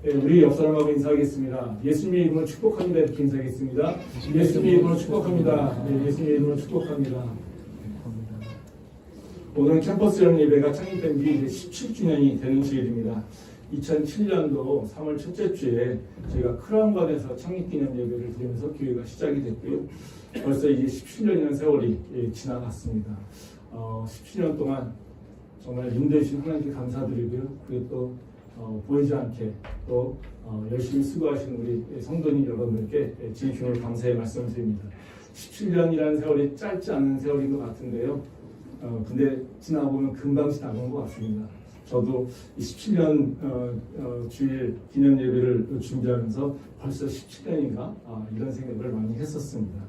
우리 옆 사람하고 인사하겠습니다. 예수님의 이름으로 축복합니다. 이렇게 인사하겠습니다. 예수님의 이름으로 축복합니다. 네, 예수님의 이름으로 축복합니다. 오늘 캠퍼스형 예배가 창립된 지 이제 17주년이 되는 주일입니다. 2007년도 3월 첫째 주에 저희가 크라운관에서 창립기념 예배를 드리면서 교회가 시작이 됐고요. 벌써 이제 17년이라는 세월이 지나갔습니다. 17년 동안 정말 인도해주신 하나님께 감사드리고요. 그리고 또 보이지 않게 또 열심히 수고하시는 우리 성도님 여러분들께 진심으로 감사의 말씀을 드립니다. 17년이라는 세월이 짧지 않은 세월인 것 같은데요. 근데 지나보면 금방 지나간 것 같습니다. 저도 17년 주일 기념 예배를 준비하면서 벌써 17년인가 이런 생각을 많이 했었습니다.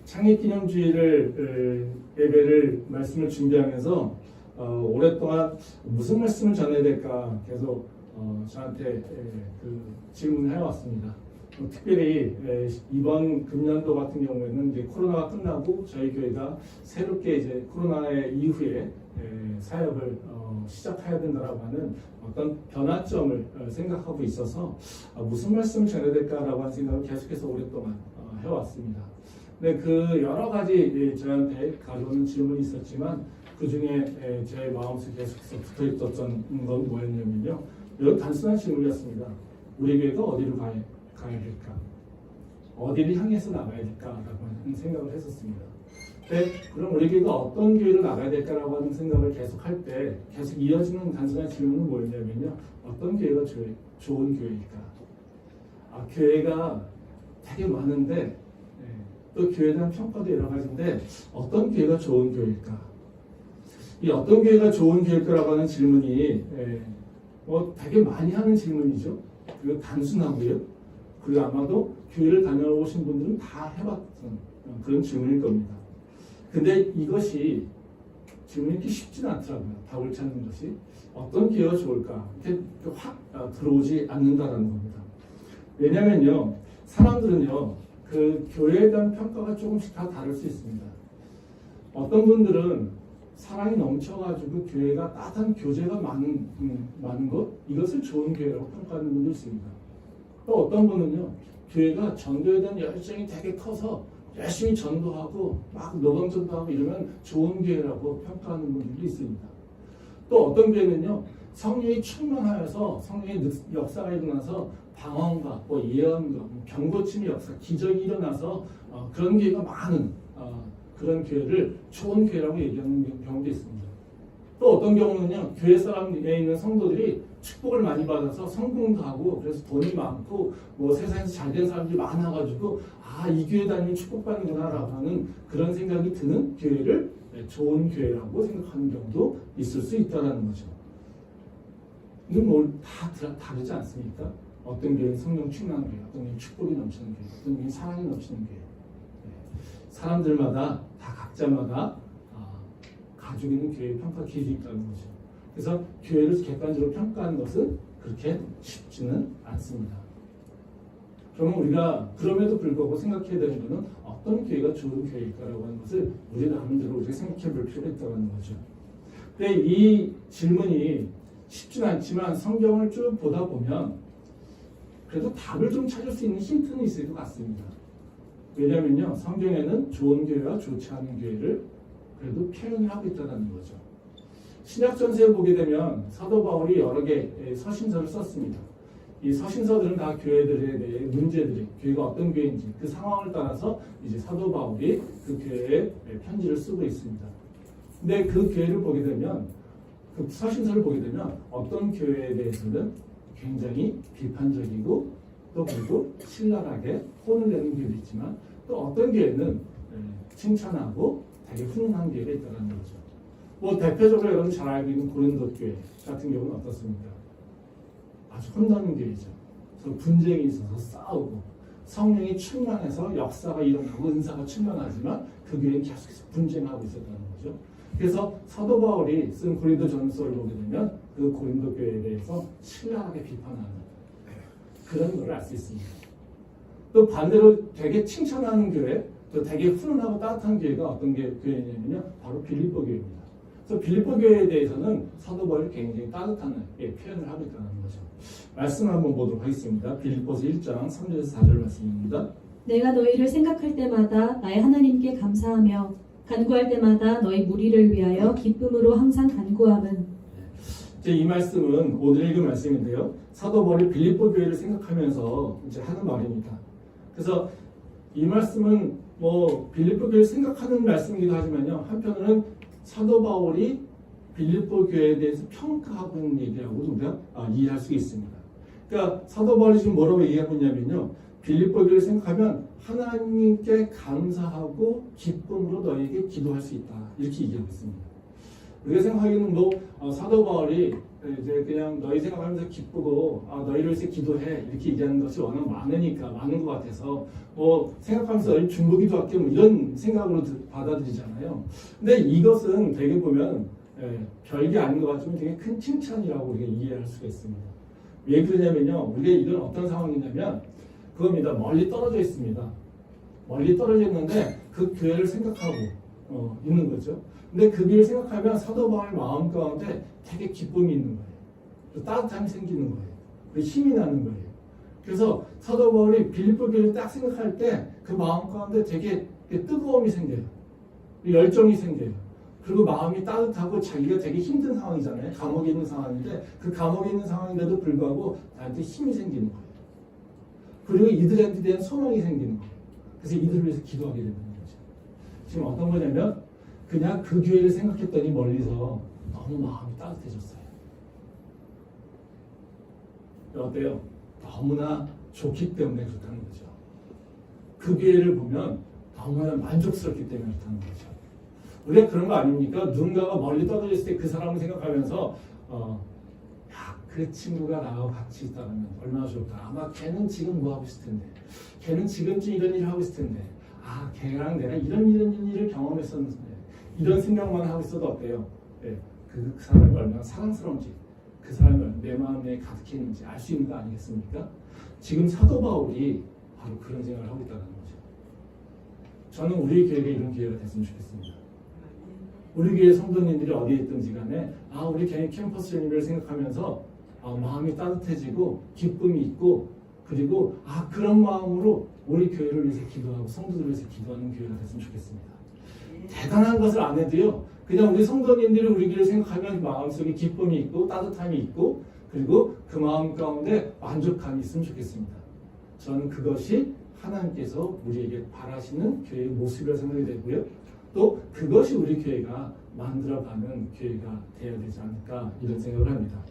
창립 기념 주일을 예배를 말씀을 준비하면서 오랫동안 무슨 말씀을 전해야 될까 계속 저한테 그 질문을 해왔습니다. 특별히 이번 금년도 같은 경우에는 이제 코로나가 끝나고 저희 교회가 새롭게 이제 코로나의 이후에 사역을 시작해야 된다라고 하는 어떤 변화점을 생각하고 있어서 무슨 말씀을 전해야 될까라고 하는 생각을 계속해서 오랫동안 해왔습니다. 근데 그 여러 가지 저한테 가져오는 질문이 있었지만 그 중에 제 마음속에 계속해서 붙어있었던 건 뭐였냐면요. 이런 단순한 질문이었습니다. 우리 교회가 어디로 가야 될까? 어디를 향해서 나가야 될까라고 하는 생각을 했었습니다. 근데 그럼 우리 교회가 어떤 교회로 나가야 될까라고 하는 생각을 계속 할 때 계속 이어지는 단순한 질문은 뭐였냐면요. 어떤 교회가 좋은 교회일까? 교회가 되게 많은데 또 교회에 대한 평가도 여러 가지인데 어떤 교회가 좋은 교회일까? 이 어떤 교회가 좋은 교회일까라고 하는 질문이 되게 많이 하는 질문이죠. 그리고 단순하고요. 그리고 아마도 교회를 다녀오신 분들은 다 해봤던 그런 질문일 겁니다. 근데 이것이 질문이 이렇게 쉽지는 않더라고요. 답을 찾는 것이. 어떤 교회가 좋을까? 이렇게 확 들어오지 않는다라는 겁니다. 왜냐면요. 사람들은요. 그 교회에 대한 평가가 조금씩 다 다를 수 있습니다. 어떤 분들은 사랑이 넘쳐가지고 교회가 따뜻한 교제가 많은 것, 이것을 좋은 교회라고 평가하는 분도 있습니다. 또 어떤 분은요, 교회가 전도에 대한 열정이 되게 커서 열심히 전도하고 막 노방전도하고 이러면 좋은 교회라고 평가하는 분들도 있습니다. 또 어떤 교회는요, 성령이 충만하여서 성령의 역사가 일어나서 방언과 예언과 병고침의 역사, 기적이 일어나서 그런 교회가 많은 그런 교회를 좋은 교회라고 얘기하는 경우도 있습니다. 또 어떤 경우는요, 교회 사람에 있는 성도들이 축복을 많이 받아서 성공도 하고 그래서 돈이 많고 세상에서 잘된 사람들이 많아가지고 이 교회 다니면 축복받는구나라고 하는 그런 생각이 드는 교회를 좋은 교회라고 생각하는 경우도 있을 수 있다는 거죠. 이건 다 다르지 않습니까? 어떤 교회는 성령 충만한 교회, 어떤 교회는 축복이 넘치는 교회, 어떤 교회는 사랑이 넘치는 교회. 사람들마다 다 각자마다 가지고 있는 교회의 평가 기준이 있다는 거죠. 그래서 교회를 객관적으로 평가하는 것은 그렇게 쉽지는 않습니다. 그러면 우리가 그럼에도 불구하고 생각해야 되는 것은 어떤 교회가 좋은 교회일까라고 하는 것을 우리 나름대로 우리가 생각해 볼 필요가 있다는 거죠. 근데 이 질문이 쉽지는 않지만 성경을 쭉 보다 보면 그래도 답을 좀 찾을 수 있는 힌트는 있을 것 같습니다. 왜냐면요, 성경에는 좋은 교회와 좋지 않은 교회를 그래도 표현을 하고 있다는 거죠. 신약전서에 보게 되면 사도 바울이 여러 개의 서신서를 썼습니다. 이 서신서들은 다 교회들에 대해 문제들이, 교회가 어떤 교회인지 그 상황을 따라서 이제 사도 바울이 그 교회에 편지를 쓰고 있습니다. 근데 그 교회를 보게 되면, 그 서신서를 보게 되면 어떤 교회에 대해서는 굉장히 비판적이고 또 그리고 신랄하게 혼을 내는 교회도 있지만 또 어떤 교회는 칭찬하고 되게 훈훈한 교회가 있다는 거죠. 대표적으로 여러분 잘 알고 있는 고린도 교회 같은 경우는 어떻습니까? 아주 혼나는 교회죠. 분쟁이 있어서 싸우고 성령이 충만해서 역사가 일어나고 은사가 충만하지만 그 교회는 계속해서 분쟁하고 있었다는 거죠. 그래서 사도 바울이 쓴 고린도 전서를 보게 되면 그 고린도 교회에 대해서 신랄하게 비판하는 그런 걸 알 수 있습니다. 또 반대로 되게 칭찬하는 교회, 또 되게 훈훈하고 따뜻한 교회가 어떤 교회냐면요, 바로 빌립보 교회입니다. 그래서 빌립보 교회에 대해서는 사도 바울이 굉장히 따뜻한 표현을 하고 있다는 거죠. 말씀 한번 보도록 하겠습니다. 빌립보서 1장 3절에서 4절 말씀입니다. 내가 너희를 생각할 때마다 나의 하나님께 감사하며 간구할 때마다 너희 무리를 위하여 기쁨으로 항상 간구함은. 이제 이 말씀은 오늘 읽은 말씀인데요. 사도 바울이 빌립보 교회를 생각하면서 이제 하는 말입니다. 그래서 이 말씀은 뭐 빌립보 교회를 생각하는 말씀이기도 하지만요. 한편으로는 사도 바울이 빌립보 교회에 대해서 평가하고 있는 얘기라고 우리가 이해할 수 있습니다. 그러니까 사도 바울이 지금 뭐라고 얘기하고 있냐면요. 빌립보 교회를 생각하면 하나님께 감사하고 기쁨으로 너에게 기도할 수 있다. 이렇게 얘기하고 있습니다. 우리가 생각하기에는 뭐 사도 바울이 이제 그냥 너희 생각하면서 기쁘고 너희를 위해서 기도해 이렇게 얘기하는 것이 워낙 많은 것 같아서 뭐 생각하면서 너희 중보기도 할게 뭐 이런 생각으로 받아들이잖아요. 근데 이것은 되게 보면 별게 아닌 것 같지만 되게 큰 칭찬이라고 우리가 이해할 수가 있습니다. 왜 그러냐면요. 우리가 이건 어떤 상황이냐면 그겁니다. 멀리 떨어져 있습니다. 멀리 떨어져 있는데 그 교회를 생각하고 있는 거죠. 근데 그 교회를 생각하면 사도 바울 마음 가운데 되게 기쁨이 있는 거예요. 따뜻함이 생기는 거예요. 힘이 나는 거예요. 그래서 사도 바울이 빌립보 교회를 딱 생각할 때 그 마음 가운데 되게 뜨거움이 생겨요. 열정이 생겨요. 그리고 마음이 따뜻하고 자기가 되게 힘든 상황이잖아요. 감옥에 있는 상황인데 그 감옥에 있는 상황인데도 불구하고 나한테 힘이 생기는 거예요. 그리고 이들한테 대한 소망이 생기는 거예요. 그래서 이들을 위해서 기도하게 되는 거죠. 지금 어떤 거냐면 그냥 그 교회를 생각했더니 멀리서 너무 마음이 따뜻해졌어요. 어때요? 너무나 좋기 때문에 그렇다는 거죠. 그 교회를 보면 너무나 만족스럽기 때문에 그렇다는 거죠. 우리가 그런 거 아닙니까? 누군가가 멀리 떨어져 있을 때 그 사람을 생각하면서 그 친구가 나하고 같이 있다면 얼마나 좋을까. 아마 걔는 지금 뭐 하고 있을 텐데, 걔는 지금쯤 이런 일을 하고 있을 텐데, 걔랑 내가 이런 일을 경험했었는데 이런 생각만 하고 있어도 어때요? 그 사람이 얼마나 사랑스러운지, 그 사람이 내 마음에 가득했는지 알 수 있는 거 아니겠습니까? 지금 사도 바울이 바로 그런 생각을 하고 있다는 거죠. 저는 우리 교회가 이런 기회가 됐으면 좋겠습니다. 우리 교회 성도님들이 어디에 있든지 간에 우리 교회 캠퍼스 주님을 생각하면서 마음이 따뜻해지고 기쁨이 있고 그리고 그런 마음으로 우리 교회를 위해서 기도하고 성도들을 위해서 기도하는 교회가 됐으면 좋겠습니다. 대단한 것을 안 해도요. 그냥 우리 성도님들이 우리 교회를 생각하면 마음속에 기쁨이 있고 따뜻함이 있고 그리고 그 마음 가운데 만족감이 있으면 좋겠습니다. 저는 그것이 하나님께서 우리에게 바라시는 교회의 모습이라 생각이 되고요. 또 그것이 우리 교회가 만들어가는 교회가 되어야 되지 않을까 이런 생각을 합니다.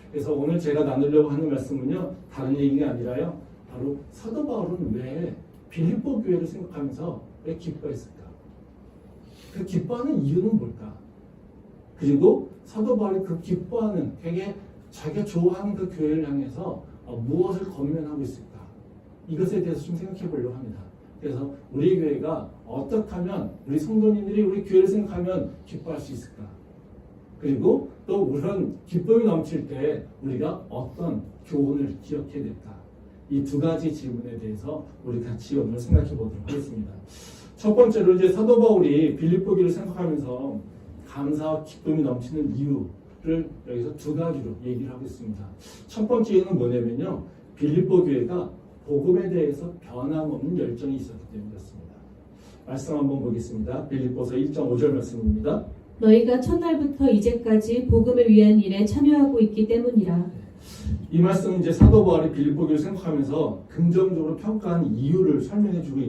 그래서 오늘 제가 나누려고 하는 말씀은요. 다른 얘기가 아니라요. 바로 사도 바울은 왜 빌립보 교회를 생각하면서 왜 기뻐했을까? 그 기뻐하는 이유는 뭘까? 그리고 사도 바울이 그 기뻐하는 되게 자기가 좋아하는 그 교회를 향해서 무엇을 권면하고 있을까? 이것에 대해서 좀 생각해 보려고 합니다. 그래서 우리 교회가 어떻게 하면 우리 성도님들이 우리 교회를 생각하면 기뻐할 수 있을까? 그리고 또 그런 기쁨이 넘칠 때 우리가 어떤 교훈을 기억해야 될까? 이 두 가지 질문에 대해서 우리 같이 오늘 생각해 보도록 하겠습니다. 첫 번째로 이제 사도 바울이 빌립보 교회를 생각하면서 감사와 기쁨이 넘치는 이유를 여기서 두 가지로 얘기를 하고 있습니다. 첫 번째는 뭐냐면요. 빌립보 교회가 복음에 대해서 변함없는 열정이 있었기 때문이었습니다. 말씀 한번 보겠습니다. 빌립보서 1.5절 말씀입니다. 너희가 첫날부터 이제까지 복음을 위한 일에 참여하고 있기 때문이라. 이 말씀은 이제 사도 바울이 빌립보 교회를 생각하면서 긍정적으로 평가한 이유를 설명해주고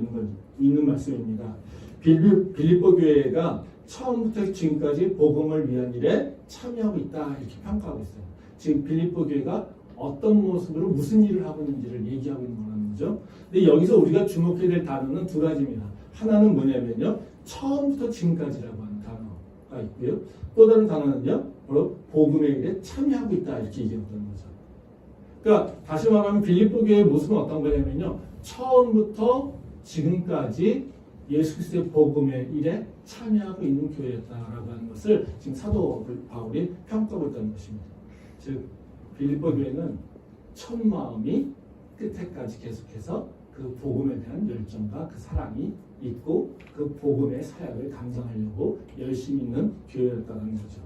있는 말씀입니다. 빌립보 교회가 처음부터 지금까지 복음을 위한 일에 참여하고 있다 이렇게 평가하고 있어요. 지금 빌립보 교회가 어떤 모습으로 무슨 일을 하고 있는지를 얘기하고 있는 거라는 거죠. 근데 여기서 우리가 주목해야 될 단어는 두 가지입니다. 하나는 뭐냐면요. 처음부터 지금까지라고 하는 단어가 있고요. 또 다른 단어는요. 바로 복음의 일에 참여하고 있다 이렇게 얘기했던 거죠. 그러니까 다시 말하면 빌립보 교회의 모습은 어떤 거냐면요. 처음부터 지금까지 예수 그리스도의 복음의 일에 참여하고 있는 교회였다라고 하는 것을 지금 사도 바울이 평가하고 있다는 것입니다. 즉 빌립보 교회는 첫 마음이 끝에까지 계속해서 그 복음에 대한 열정과 그 사랑이 있고 그 복음의 사역을 감당하려고 열심히 있는 교회였다는 거죠.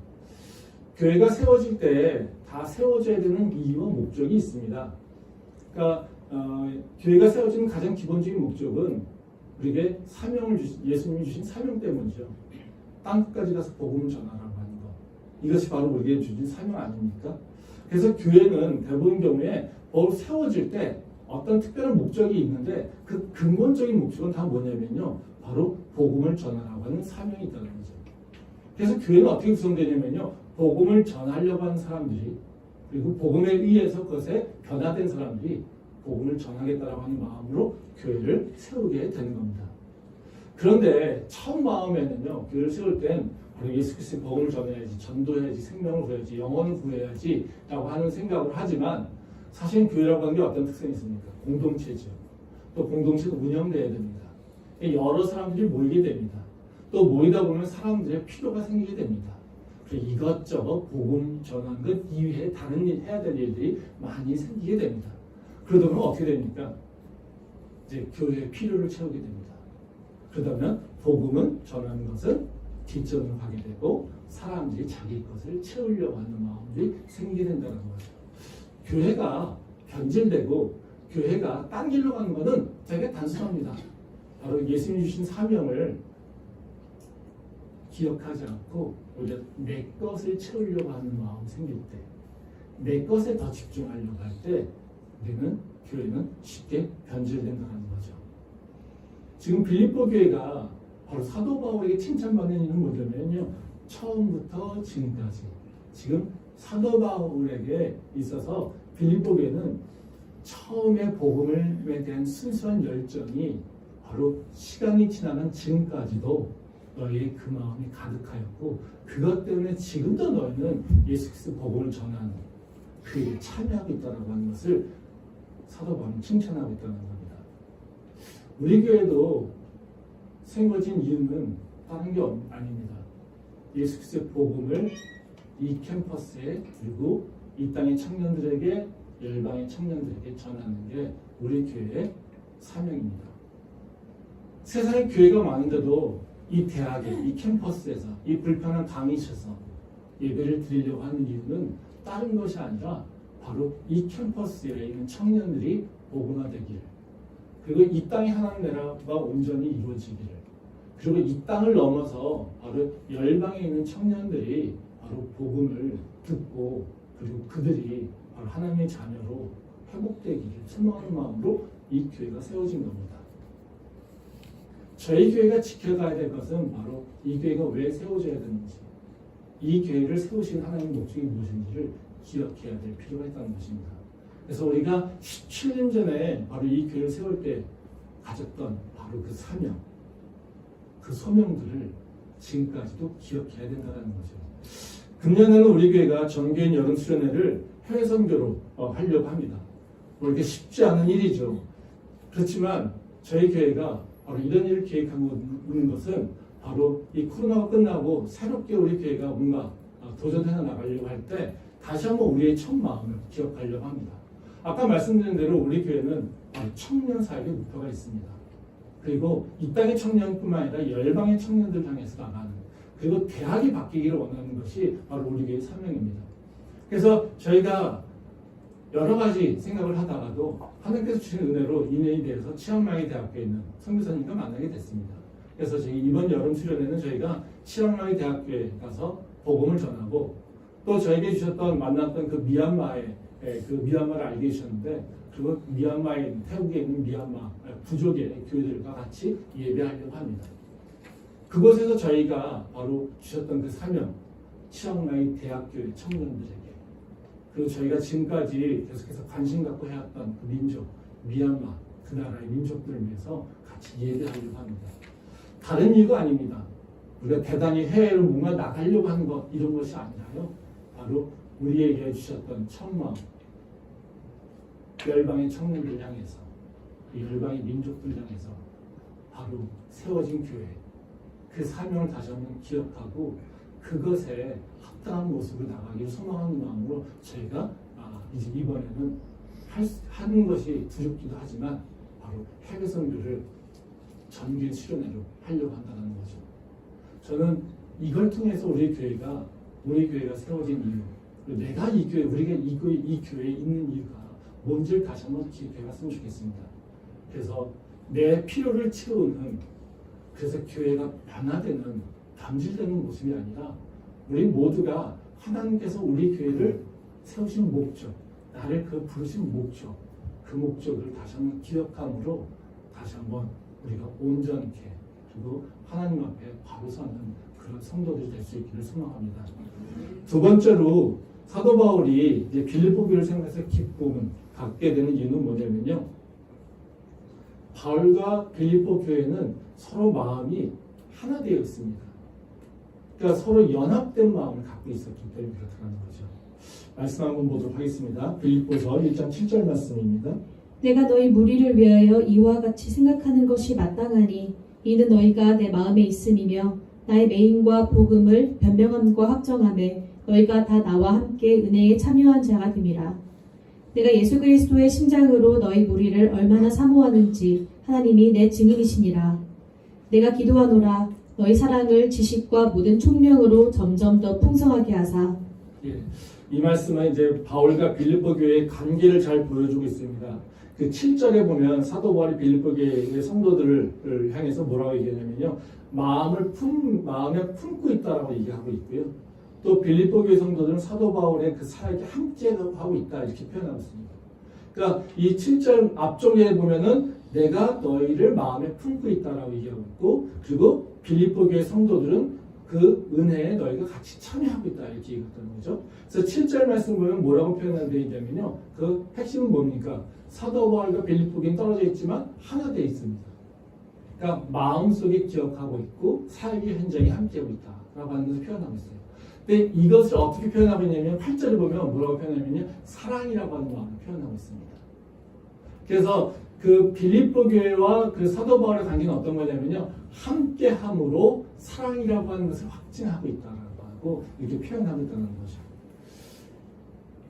교회가 세워질 때 다 세워져야 되는 이유와 목적이 있습니다. 그러니까 교회가 세워지는 가장 기본적인 목적은 우리에게 예수님이 주신 사명 때문이죠. 땅끝까지 가서 복음을 전하라고 하는 것. 이것이 바로 우리에게 주신 사명 아닙니까? 그래서 교회는 대부분 경우에 세워질 때 어떤 특별한 목적이 있는데 그 근본적인 목적은 다 뭐냐면요. 바로 복음을 전하라고 하는 사명이 있다는 거죠. 그래서 교회는 어떻게 구성되냐면요. 복음을 전하려고 하는 사람들이 그리고 복음에 의해서 그것에 변화된 사람들이 복음을 전하겠다라고 하는 마음으로 교회를 세우게 되는 겁니다. 그런데 처음 마음에는요. 교회를 세울 땐 바로 예수 그리스도의 복음을 전해야지, 전도해야지, 생명을 구해야지, 영혼을 구해야지 라고 하는 생각을 하지만 사실 교회라고 하는 게 어떤 특성이 있습니까? 공동체죠. 또 공동체도 운영돼야 됩니다. 여러 사람들이 모이게 됩니다. 또 모이다 보면 사람들의 필요가 생기게 됩니다. 이것저것 복음 전하는 것 이외에 다른 일 해야 될 일들이 많이 생기게 됩니다. 그러다 보면 어떻게 됩니까? 이제 교회의 필요를 채우게 됩니다. 그러다면 복음은 전하는 것은 뒷전으로 가게 되고 사람들이 자기 것을 채우려고 하는 마음들이 생기게 된다는 거죠. 교회가 변질되고 교회가 딴 길로 가는 것은 되게 단순합니다. 바로 예수님이 주신 사명을 기억하지 않고 오히려 내 것을 채우려고 하는 마음이 생길 때, 내 것에 더 집중하려고 할 때 우리는 교회는 쉽게 변질된다는 거죠. 지금 빌립보 교회가 바로 사도 바울에게 칭찬받는 이유는 뭐냐면요. 처음부터 지금까지 지금 사도 바울에게 있어서 빌립보 교회는 처음에 복음에 대한 순수한 열정이 바로 시간이 지나는 지금까지도 너희의 그 마음이 가득하였고 그것 때문에 지금도 너희는 예수 그리스도 복음을 전하는 그 일에 참여하고 있다는 하는 것을 사도 바울은 칭찬하고 있다는 겁니다. 우리 교회도 세워진 이유는 다른 게 아닙니다. 예수 그리스도의 복음을 이 캠퍼스에 그리고 이 땅의 청년들에게 열방의 청년들에게 전하는 게 우리 교회의 사명입니다. 세상에 교회가 많은데도 이 대학에, 이 캠퍼스에서 이 불편한 강의실에서 예배를 드리려고 하는 이유는 다른 것이 아니라 바로 이 캠퍼스에 있는 청년들이 복음화되기를 그리고 이 땅의 하나님 나라가 온전히 이루어지기를 그리고 이 땅을 넘어서 바로 열방에 있는 청년들이 바로 복음을 듣고 그리고 그들이 바로 하나님의 자녀로 회복되기를 소망하는 마음으로 이 교회가 세워진 겁니다. 저희 교회가 지켜가야 될 것은 바로 이 교회가 왜 세워져야 되는지, 이 교회를 세우신 하나님의 목적이 무엇인지를 기억해야 될 필요가 있다는 것입니다. 그래서 우리가 17년 전에 바로 이 교회를 세울 때 가졌던 바로 그 사명, 그 소명들을 지금까지도 기억해야 된다는 거죠. 금년에는 우리 교회가 정교인 여름 수련회를 해외 선교로 하려고 합니다. 뭐 이렇게 쉽지 않은 일이죠. 그렇지만 저희 교회가 바로 이런 일을 계획하고 있는 것은 바로 이 코로나가 끝나고 새롭게 우리 교회가 뭔가 도전해 나가려고 할 때 다시 한번 우리의 첫 마음을 기억하려고 합니다. 아까 말씀드린 대로 우리 교회는 청년 사역의 목표가 있습니다. 그리고 이 땅의 청년뿐만 아니라 열방의 청년들 향해서 나가는 그리고 대학이 바뀌기를 원하는 것이 바로 우리 교회의 사명입니다. 그래서 저희가 여러 가지 생각을 하다가도 하나님께서 주신 은혜로 인연이 되어서 치앙마이 대학교에 있는 선교사님과 만나게 됐습니다. 그래서 저희 이번 여름 수련회는 저희가 치앙마이 대학교에 가서 복음을 전하고 또 저에게 주셨던 만났던 그 미얀마를 알게 해주셨는데 그리고 미얀마에 있는 태국에 있는 미얀마 부족의 교회들과 같이 예배하려고 합니다. 그곳에서 저희가 바로 주셨던 그 사명 치앙마이 대학교의 청년들에게 그리고 저희가 지금까지 계속해서 관심 갖고 해왔던 그 민족, 미얀마, 그 나라의 민족들을 위해서 같이 예배하려고 합니다. 다른 이유가 아닙니다. 우리가 대단히 해외로 뭔가 나가려고 하는 것, 이런 것이 아니라요. 바로 우리에게 주셨던 첫 마음, 열방의 청년들 향해서, 열방의 민족들 향해서 바로 세워진 교회, 그 사명을 다시 한번 기억하고 그것에 합당한 모습으로 나가기를 소망하는 마음으로 저희가 이제 이번에는 하는 것이 두렵기도 하지만 바로 해외 선교를 전교인 수련회로 하려고 한다는 거죠. 저는 이걸 통해서 우리 교회가 우리 교회가 세워진 이유, 그리고 내가 이 교회, 우리가 이 교회에 있는 이유가 뭔지를 다시 한번 기억해봤으면 좋겠습니다. 그래서 내 필요를 채우는, 그래서 교회가 변화되는, 변질되는 모습이 아니라 우리 모두가 하나님께서 우리 교회를 세우신 목적, 나를 그 부르신 목적, 그 목적을 다시 한번 기억함으로 다시 한번 우리가 온전케, 그리고 하나님 앞에 바로 서는 그런 성도들이 될 수 있기를 소망합니다. 두 번째로 사도 바울이 이제 빌립보 교회를 생각해서 기쁨을 갖게 되는 이유는 뭐냐면요, 바울과 빌립보 교회는 서로 마음이 하나 되어 있습니다. 그러니까 서로 연합된 마음을 갖고 있었기 때문에 그렇다는 거죠. 말씀 한번 보도록 하겠습니다. 빌립보서 1장 7절 말씀입니다. 내가 너희 무리를 위하여 이와 같이 생각하는 것이 마땅하니 이는 너희가 내 마음에 있음이며 나의 매임과 복음을 변명함과 확정함에 너희가 다 나와 함께 은혜에 참여한 자가 됨이라. 내가 예수 그리스도의 심장으로 너희 무리를 얼마나 사모하는지 하나님이 내 증인이시니라. 내가 기도하노라 너희 사랑을 지식과 모든 총명으로 점점 더 풍성하게 하사. 예, 이 말씀은 이제 바울과 빌립보 교회의 관계를 잘 보여주고 있습니다. 그 7절에 보면 사도 바울이 빌립보 교회의 성도들을 향해서 뭐라고 얘기하냐면요, 마음에 품고 있다라고 얘기하고 있고요. 또 빌립보 교회 성도들은 사도 바울의 그 사역에 함께하고 있다 이렇게 표현하고 있습니다. 그러니까 이 7절 앞쪽에 보면은 내가 너희를 마음에 품고 있다라고 얘기하고 있고, 그리고 빌립보 교회 성도들은 그 은혜에 너희가 같이 참여하고 있다 이렇게 얘기했다는 거죠. 그래서 7절 말씀 보면 뭐라고 표현하는 데 있냐면요, 그 핵심은 뭡니까? 사도 바울과 빌립보 교회는 떨어져 있지만 하나 되어 있습니다. 그러니까 마음속에 기억하고 있고 사역의 현장에 함께하고 있다라고 하는 것을 표현하고 있어요. 근데 이것을 어떻게 표현하고 있냐면 8절을 보면 뭐라고 표현하냐면요, 사랑이라고 하는 마음을 표현하고 있습니다. 그래서 그 빌립보 교회와 그 사도 바울의 관계는 어떤 거냐면요, 함께함으로 사랑이라고 하는 것을 확증하고 있다라고 하고 이렇게 표현하고 있다는 거죠.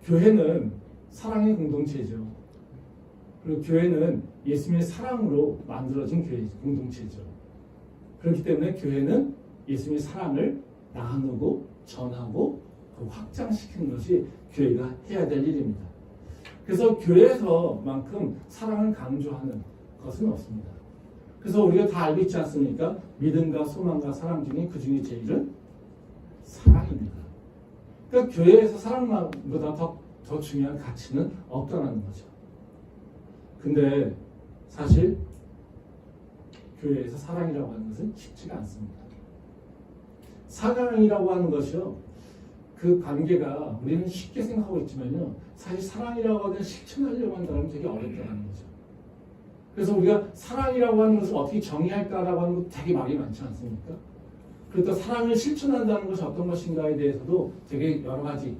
교회는 사랑의 공동체죠. 그리고 교회는 예수님의 사랑으로 만들어진 교회 공동체죠. 그렇기 때문에 교회는 예수님의 사랑을 나누고 전하고 확장시키는 것이 교회가 해야 될 일입니다. 그래서 교회에서만큼 사랑을 강조하는 것은 없습니다. 그래서 우리가 다 알고 있지 않습니까? 믿음과 소망과 사랑 중에 그 중에 제일은 사랑입니다. 그러니까 교회에서 사랑보다 더 중요한 가치는 없다는 거죠. 근데 사실 교회에서 사랑이라고 하는 것은 쉽지가 않습니다. 사랑이라고 하는 것이요, 그 관계가 우리는 쉽게 생각하고 있지만요, 사실 사랑이라고 하는 실천하려고 한다면 되게 어렵다는 거죠. 그래서 우리가 사랑이라고 하는 것을 어떻게 정의할까라고 하는 것 되게 말이 많지 않습니까? 그렇다 사랑을 실천한다는 것이 어떤 것인가에 대해서도 되게 여러 가지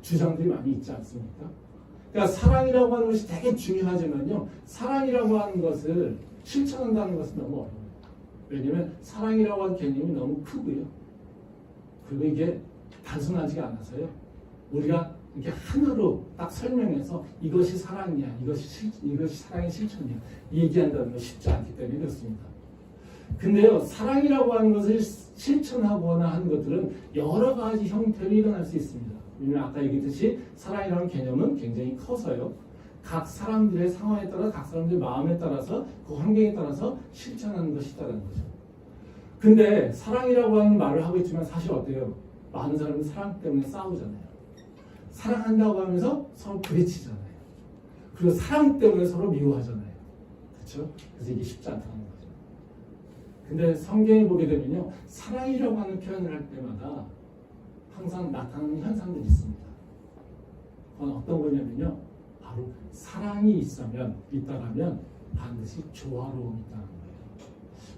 주장들이 많이 있지 않습니까? 그러니까 사랑이라고 하는 것이 되게 중요하지만요, 사랑이라고 하는 것을 실천한다는 것은 너무 어려워요. 왜냐하면 사랑이라고 하는 개념이 너무 크고요. 그리고 이게 단순하지가 않아서요, 우리가 이렇게 하나로 딱 설명해서 이것이 사랑이야, 이것이 사랑의 실천이야 얘기한다는 건 쉽지 않기 때문에 그렇습니다. 근데요, 사랑이라고 하는 것을 실천하거나 하는 것들은 여러 가지 형태로 일어날 수 있습니다. 왜냐하면 아까 얘기했듯이 사랑이라는 개념은 굉장히 커서요, 각 사람들의 상황에 따라, 각 사람들의 마음에 따라서, 그 환경에 따라서 실천하는 것이 있다는 거죠. 근데 사랑이라고 하는 말을 하고 있지만 사실 어때요? 많은 사람은 사랑 때문에 싸우잖아요. 사랑한다고 하면서 서로 부딪히잖아요. 그리고 사랑 때문에 서로 미워하잖아요. 그렇죠? 그래서 이게 쉽지 않다는 거죠. 근데 성경에 보게 되면요, 사랑이라고 하는 표현을 할 때마다 항상 나타나는 현상들이 있습니다. 그건 어떤 거냐면요, 바로 사랑이 있다라면 반드시 조화로움이 있다는 거예요.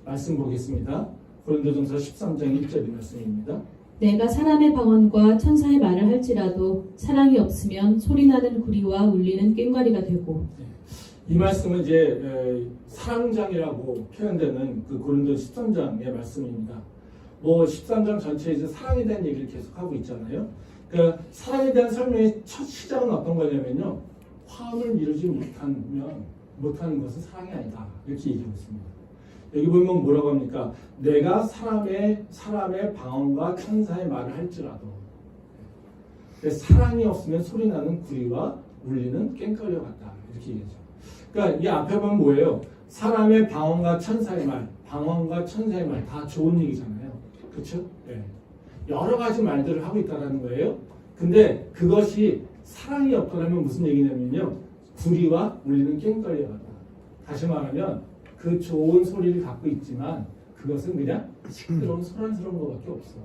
말씀 보겠습니다. 고린도전서 13장 1절 말씀입니다. 내가 사람의 방언과 천사의 말을 할지라도 사랑이 없으면 소리나는 구리와 울리는 꽹과리가 되고. 이 말씀은 이제 사랑장이라고 표현되는 그 고린도 13장의 말씀입니다. 뭐 13장 전체에 이제 사랑에 대한 얘기를 계속하고 있잖아요. 그러니까 사랑에 대한 설명의 첫 시작은 어떤 거냐면요, 화음을 이루지 못하는 것은 사랑이 아니다 이렇게 얘기하고 있습니다. 여기 보면 뭐라고 합니까? 내가 사람의 방언과 천사의 말을 할지라도 사랑이 없으면 소리나는 구리와 울리는 꽹과리와 같다. 이렇게 얘기하죠. 그러니까 이 앞에 보면 뭐예요? 사람의 방언과 천사의 말, 방언과 천사의 말 다 좋은 얘기잖아요. 그렇죠? 네. 여러 가지 말들을 하고 있다는 거예요. 근데 그것이 사랑이 없더라면 무슨 얘기냐면요. 구리와 울리는 꽹과리와 같다. 다시 말하면 그 좋은 소리를 갖고 있지만 그것은 그냥 시끄러운 소란스러운 것밖에 없어.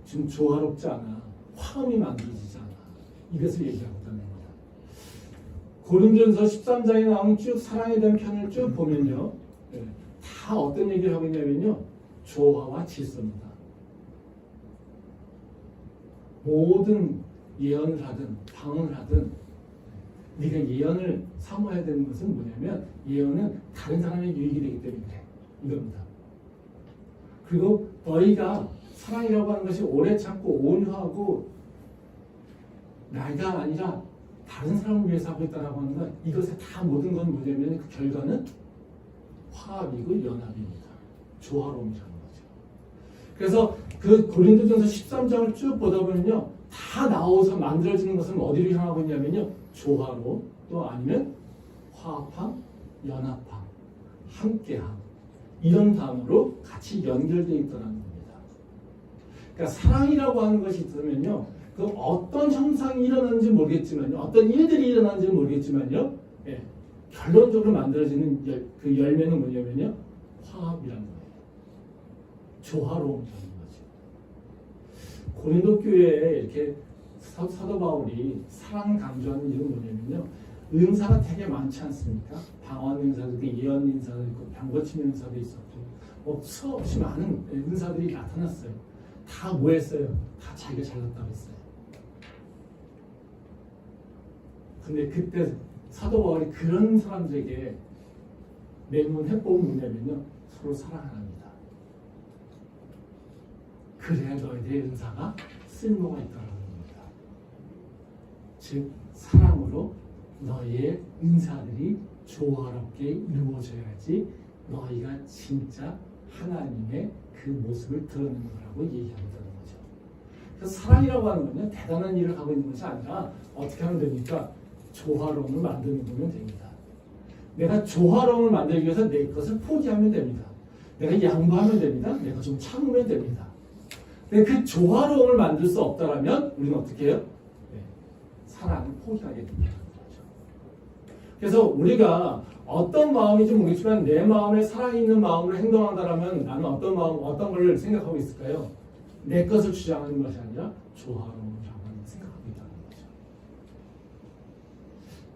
지금 조화롭지 않아. 화음이 만들어지지 않아. 이것을 얘기하고 있다는 겁니다. 고린도전서 13장에 나오는 쭉 사랑에 대한 편을 쭉 보면요. 다 어떤 얘기를 하고 있냐면요. 조화와 질서입니다. 모든 예언을 하든 방언을 하든 네가 예언을 사모해야 되는 것은 뭐냐면 예언은 다른 사람의 유익이 되기 때문에 그래. 이겁니다. 그리고 너희가 사랑이라고 하는 것이 오래 참고 온유하고 나가 아니라 다른 사람을 위해서 하고 있다라고 하는 건 이것의 다 모든 건 뭐냐면 그 결과는 화합이고 연합입니다. 조화로움이라는 거죠. 그래서 그 고린도전서 13장을 쭉 보다 보면요. 다 나와서 만들어지는 것은 어디로 향하고 있냐면요. 조화로 또 아니면 화합함, 연합함, 함께함 이런 단어로 같이 연결되어 있다는 겁니다. 그러니까 사랑이라고 하는 것이 있으면요. 그 어떤 현상이 일어나는지 모르겠지만요. 어떤 일들이 일어나는지 모르겠지만요. 예, 결론적으로 만들어지는 그 열매는 뭐냐면요. 화합이라는 거예요. 조화로움이라는 거죠. 고린도 교회에 이렇게 사도 바울이 사랑을 강조하는 이유는 뭐냐면요. 은사가 되게 많지 않습니까? 방언 은사도 있고 예언 은사도 있고 병고침 은사도 있었고 뭐 수없이 많은 은사들이 나타났어요. 다 뭐 했어요? 다 자기가 잘났다고 했어요. 근데 그때 사도 바울이 그런 사람들에게 내놓은 해법은 뭐냐면요. 서로 사랑합니다. 그래야 너희들의 은사가 쓸모가 있다는 겁니다. 즉 사랑으로 너희의 은사들이 조화롭게 이루어져야지 너희가 진짜 하나님의 그 모습을 드러내는 거라고 얘기하고 있다는 거죠. 그래서 사랑이라고 하는 건요. 대단한 일을 하고 있는 것이 아니라 어떻게 하면 됩니까? 조화로움을 만드는 거면 됩니다. 내가 조화로움을 만들기 위해서 내 것을 포기하면 됩니다. 내가 양보하면 됩니다. 내가 좀 참으면 됩니다. 근데 그 조화로움을 만들 수 없다면 우리는 어떻게 해요? 네, 사랑을 포기하게 됩니다. 그래서 우리가 어떤 마음인지 모르겠지만 내 마음에 사랑이 있는 마음으로 행동한다면 나는 어떤 걸 생각하고 있을까요? 내 것을 주장하는 것이 아니라 조화로움이라고 생각하고 있다는 거죠.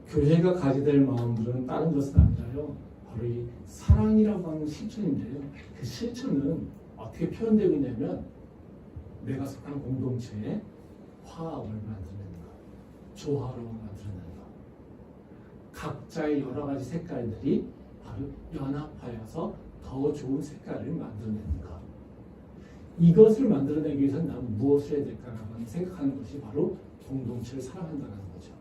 교회가 가지게 될 마음들은 다른 것은 아니라요. 바로 이 사랑이라고 하는 실천인데요. 그 실천은 어떻게 표현되고 있냐면 내가 속한 공동체에 화합을 만들어내는 것, 조화로움을 만들어내는 것. 각자의 여러 가지 색깔들이 바로 연합하여서 더 좋은 색깔을 만들어내는 것. 이것을 만들어내기 위해서는 나는 무엇을 해야 될까라고 생각하는 것이 바로 공동체를 사랑한다는 거죠.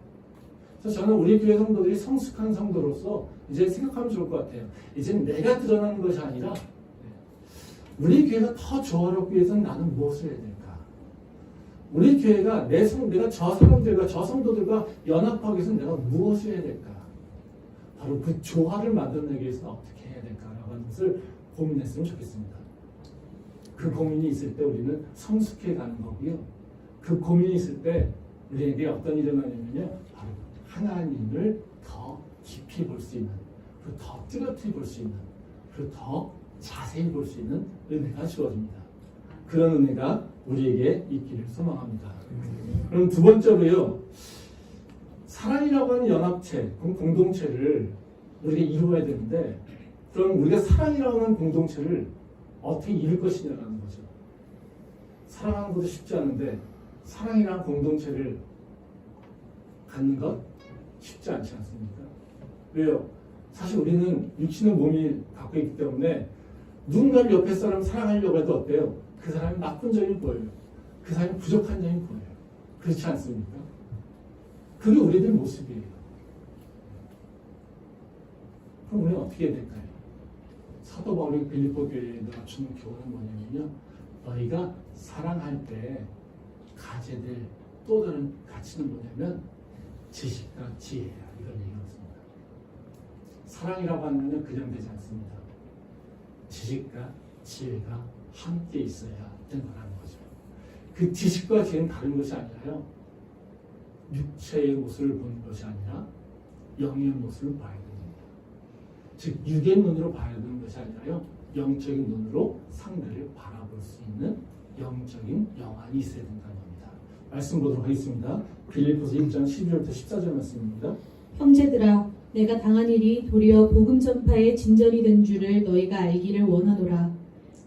그래서 저는 우리 교회 성도들이 성숙한 성도로서 이제 생각하면 좋을 것 같아요. 이제 내가 드러나는 것이 아니라 우리 교회가 더 조화롭기 위해서는 나는 무엇을 해야 될까? 우리 교회가 내가 저 사람들과 저 성도들과 연합하기 위해서는 내가 무엇을 해야 될까? 바로 그 조화를 만들어내기 위해서는 어떻게 해야 될까라고 하는 것을 고민했으면 좋겠습니다. 그 고민이 있을 때 우리는 성숙해 가는 거고요. 그 고민이 있을 때 우리에게 어떤 일이 일어나냐면요. 바로 하나님을 더 깊이 볼 수 있는, 그리고 더 뚜렷이 볼 수 있는, 그리고 더 자세히 볼 수 있는 은혜가 주어집니다. 그런 은혜가 우리에게 있기를 소망합니다. 그럼 두 번째로요. 사랑이라고 하는 연합체, 공동체를 우리가 이루어야 되는데 그럼 우리가 사랑이라고 하는 공동체를 어떻게 이룰 것이냐라는 거죠. 사랑하는 것도 쉽지 않은데 사랑이라는 공동체를 갖는 것 쉽지 않지 않습니까? 왜요? 사실 우리는 육신의 몸이 갖고 있기 때문에 누군가를 옆에 사람 사랑하려고 해도 어때요? 그 사람이 나쁜 점이 보여요. 그 사람이 부족한 점이 보여요. 그렇지 않습니까? 그게 우리들 모습이에요. 그럼 우리는 어떻게 해야 될까요? 사도 바울이 빌립보 교회에다 주는 교훈은 뭐냐면요. 너희가 사랑할 때 가져될 또 다른 가치는 뭐냐면 지식과 지혜야. 이걸 얘기하고 있습니다. 사랑이라고 하면 그냥 되지 않습니다. 지식과 지혜가 함께 있어야 된다는 거죠. 그 지식과 지혜는 다른 것이 아니라요. 육체의 모습을 보는 것이 아니라 영의 모습을 봐야 됩니다. 즉 육의 눈으로 봐야 되는 것이 아니라요. 영적인 눈으로 상대를 바라볼 수 있는 영적인 영안이 있어야 된다는 겁니다. 말씀 보도록 하겠습니다. 빌립보서 1장 12절부터 14절 말씀입니다. 형제들아, 내가 당한 일이 도리어 복음 전파의 진전이 된 줄을 너희가 알기를 원하노라.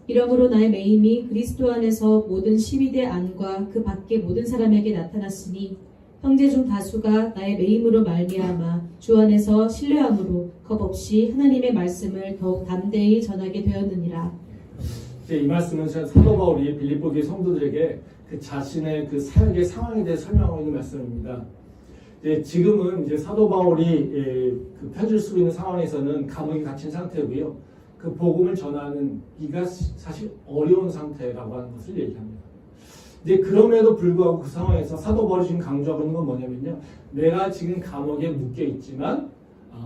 이러므로 나의 매임이 그리스도 안에서 모든 12대 안과 그 밖의 모든 사람에게 나타났으니 형제 중 다수가 나의 매임으로 말미암아 주 안에서 신뢰함으로 겁없이 하나님의 말씀을 더욱 담대히 전하게 되었느니라. 이 말씀은 사도 바울이 빌립보 교회 성도들에게 그 자신의 그 사역의 상황에 대해 설명하고 있는 말씀입니다. 지금은 이제 사도 바울이 그 편지를 쓰고 있는 상황에서는 감옥에 갇힌 상태고요. 그 복음을 전하는 이가 사실 어려운 상태라고 하는 것을 얘기합니다. 이제 그럼에도 불구하고 그 상황에서 사도 바울이 지금 강조하고 있는 건 뭐냐면요. 내가 지금 감옥에 묶여 있지만